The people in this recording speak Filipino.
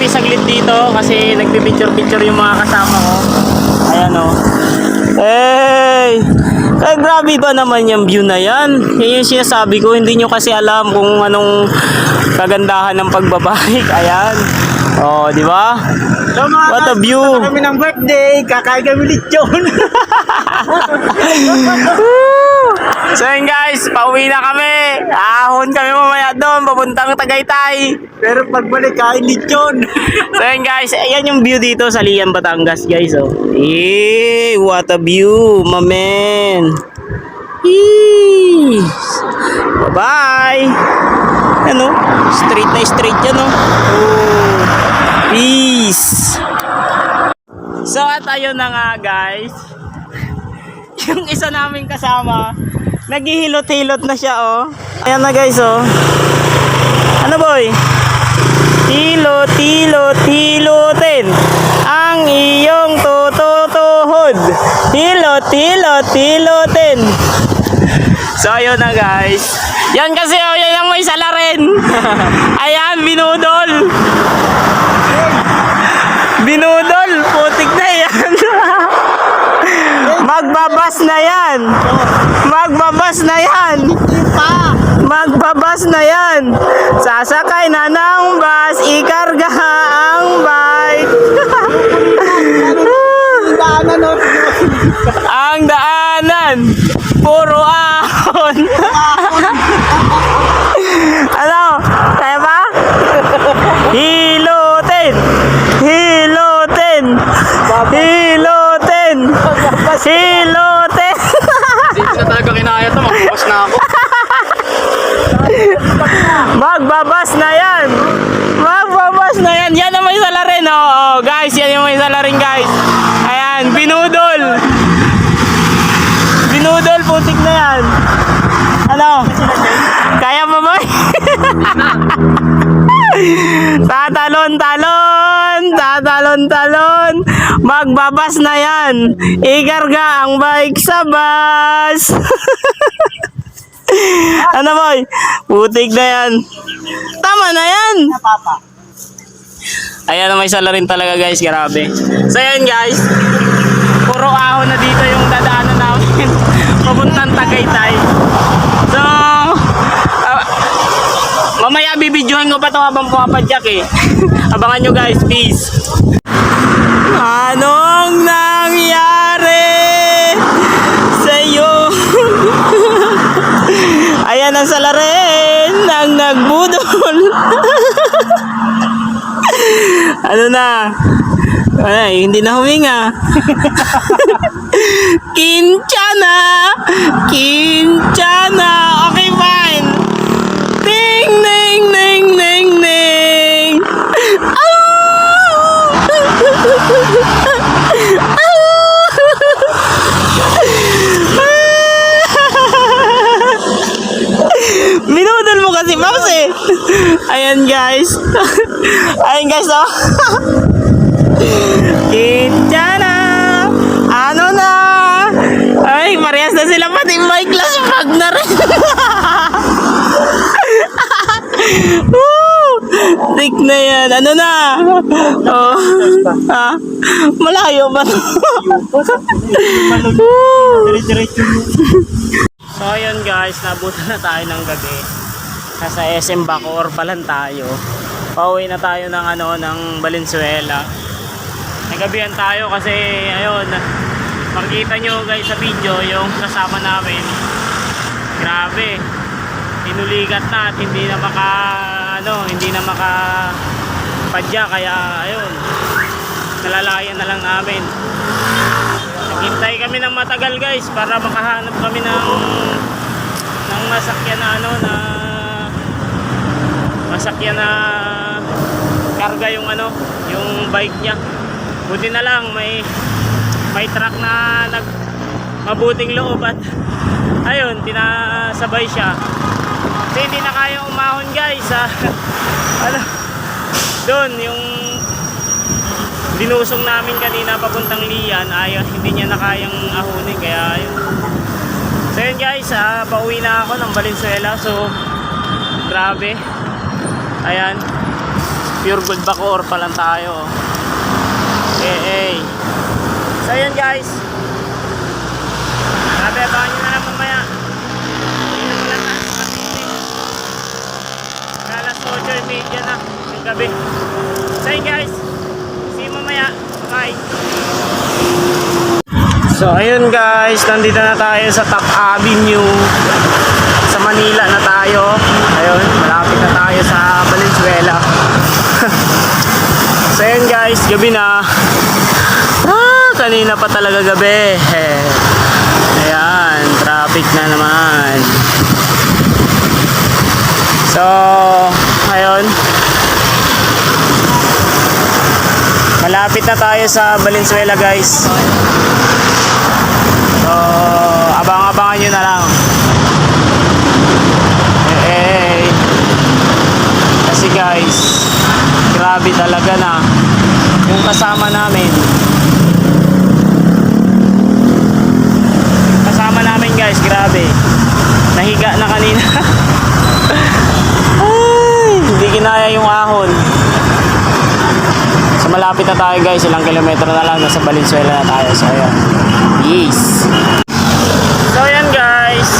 kami saglit dito kasi nagpipicture-picture yung mga kasama ko. Ayan o. Hey! Ay, grabe ba naman yung view na yan? Yan yung sinasabi ko, hindi nyo kasi alam kung anong kagandahan ng pagbabike. Ayan. Oh, di ba? So, What a view. Kami ng birthday, kakain kami lechon. So yun guys, pauwi na kami. Ahon kami mamaya doon, papuntang Tagaytay. Pero pagbalik, kain lechon. So yun guys, ayan yung view dito sa Lian, Batangas guys. Oh. What a view, my man. Bye-bye. Ano? Straight na straight yan, oh. Peace. So at ayun na nga guys. Yung isa naming kasama, naghihilot-hilot na siya, oh. Ayan na guys, oh. Ano boy? Hilot, hilot, hilotin ang iyong tututuhod. Hilot, hilot, hilotin. So ayun na guys. Yan kasi, oh, yan ang may sala rin. Ayan, binudol. Binudol, putik na yan. Magbabas na yan. Magbabas na yan. Magbabas na yan. Sasakay na ng bus, ikarga ang bike. Ang daanan, puro ahon. Ano? Kaya ba? Hilutin. Hilutin. Hilutin. Hilutin. Hindi na talaga kinaya ito, magbabas na ako. Magbabas na yan. Magbabas na yan. Yan ang may sala rin, oh. Guys, yan yung may sala rin, guys. Ayan, binudol. Binudol, putik na yan. Ano? Kaya pa ba? Tatalon-talon. Tatalon-talon. Magbabas na yan. Ikarga ang bike sa bus. Ano boy? Putik na yan. Tama na yan. Ayan, may sala rin talaga guys. Grabe. So yan guys. Puro ahon na dito yung dadaanan namin. Papuntang Tagaytay. So mamaya bibidyohan ko pa ito habang pumapadyak eh. Abangan nyo guys. Peace. Anong nangyari sa'yo? Ayan ang sala rin ng nagbudol. Ano na? Ay, hindi na huminga. Kinchana! Kinchana! Okay, fine. Ding, ding, ding, ding, ding. Minudol mo kasi, Pops eh. Ayan guys. Ayan guys, oh. Kinchana! Ano na? Ay, parehas na sila, pati may class bag na rin. Tik na yan. Ano na? Oh. Ha? Malayo ba? So ayun guys, nabutan na tayo ng gabi. Nasa SM Bacoor pa lang tayo. Pauwi na tayo ng ng Valenzuela. Nagabihan tayo kasi ayun, makikita nyo guys sa video yung kasama namin. Grabe. Tinuligat na at hindi na makapadya, kaya ayun, nalalayan na lang namin. Naghintay kami ng matagal guys para makahanap kami ng masakyan masakyan na karga yung yung bike niya. Buti na lang may truck na mabuting loob at ayun, tinasabay siya. Kasi hindi na kaya umahon guys. Doon yung binusong namin kanina papuntang Lian, hindi niya na kayang ahunin, kaya ayun. So yun guys, pauwi na ako ng Valenzuela. So grabe, ayan, Pure gold Bacoor pa lang tayo. So yun guys. Sabi, abangan nyo na lang mamaya. Hindi na wala na matindi. Alas 8:30 na ng gabi. So yun guys. See you mamaya. Bye. So ayun guys, nandito na tayo sa Top Avenue. Sa Manila na tayo. Ayun, malapit na tayo sa Valenzuela. So ayun guys, gabi na. Kanina pa talaga gabi. Ayan, traffic na naman. So, ayun. Malapit na tayo sa Valenzuela guys. So, abang-abangan nyo na lang. Kasi guys, grabe talaga na yung kasama namin. Guys, grabe. Nahiga na kanina. Ay, hindi kinaya yung ahon. So malapit na tayo guys, ilang kilometro na lang, nasa Valenzuela na tayo. So ayan. Yes. So ayan guys.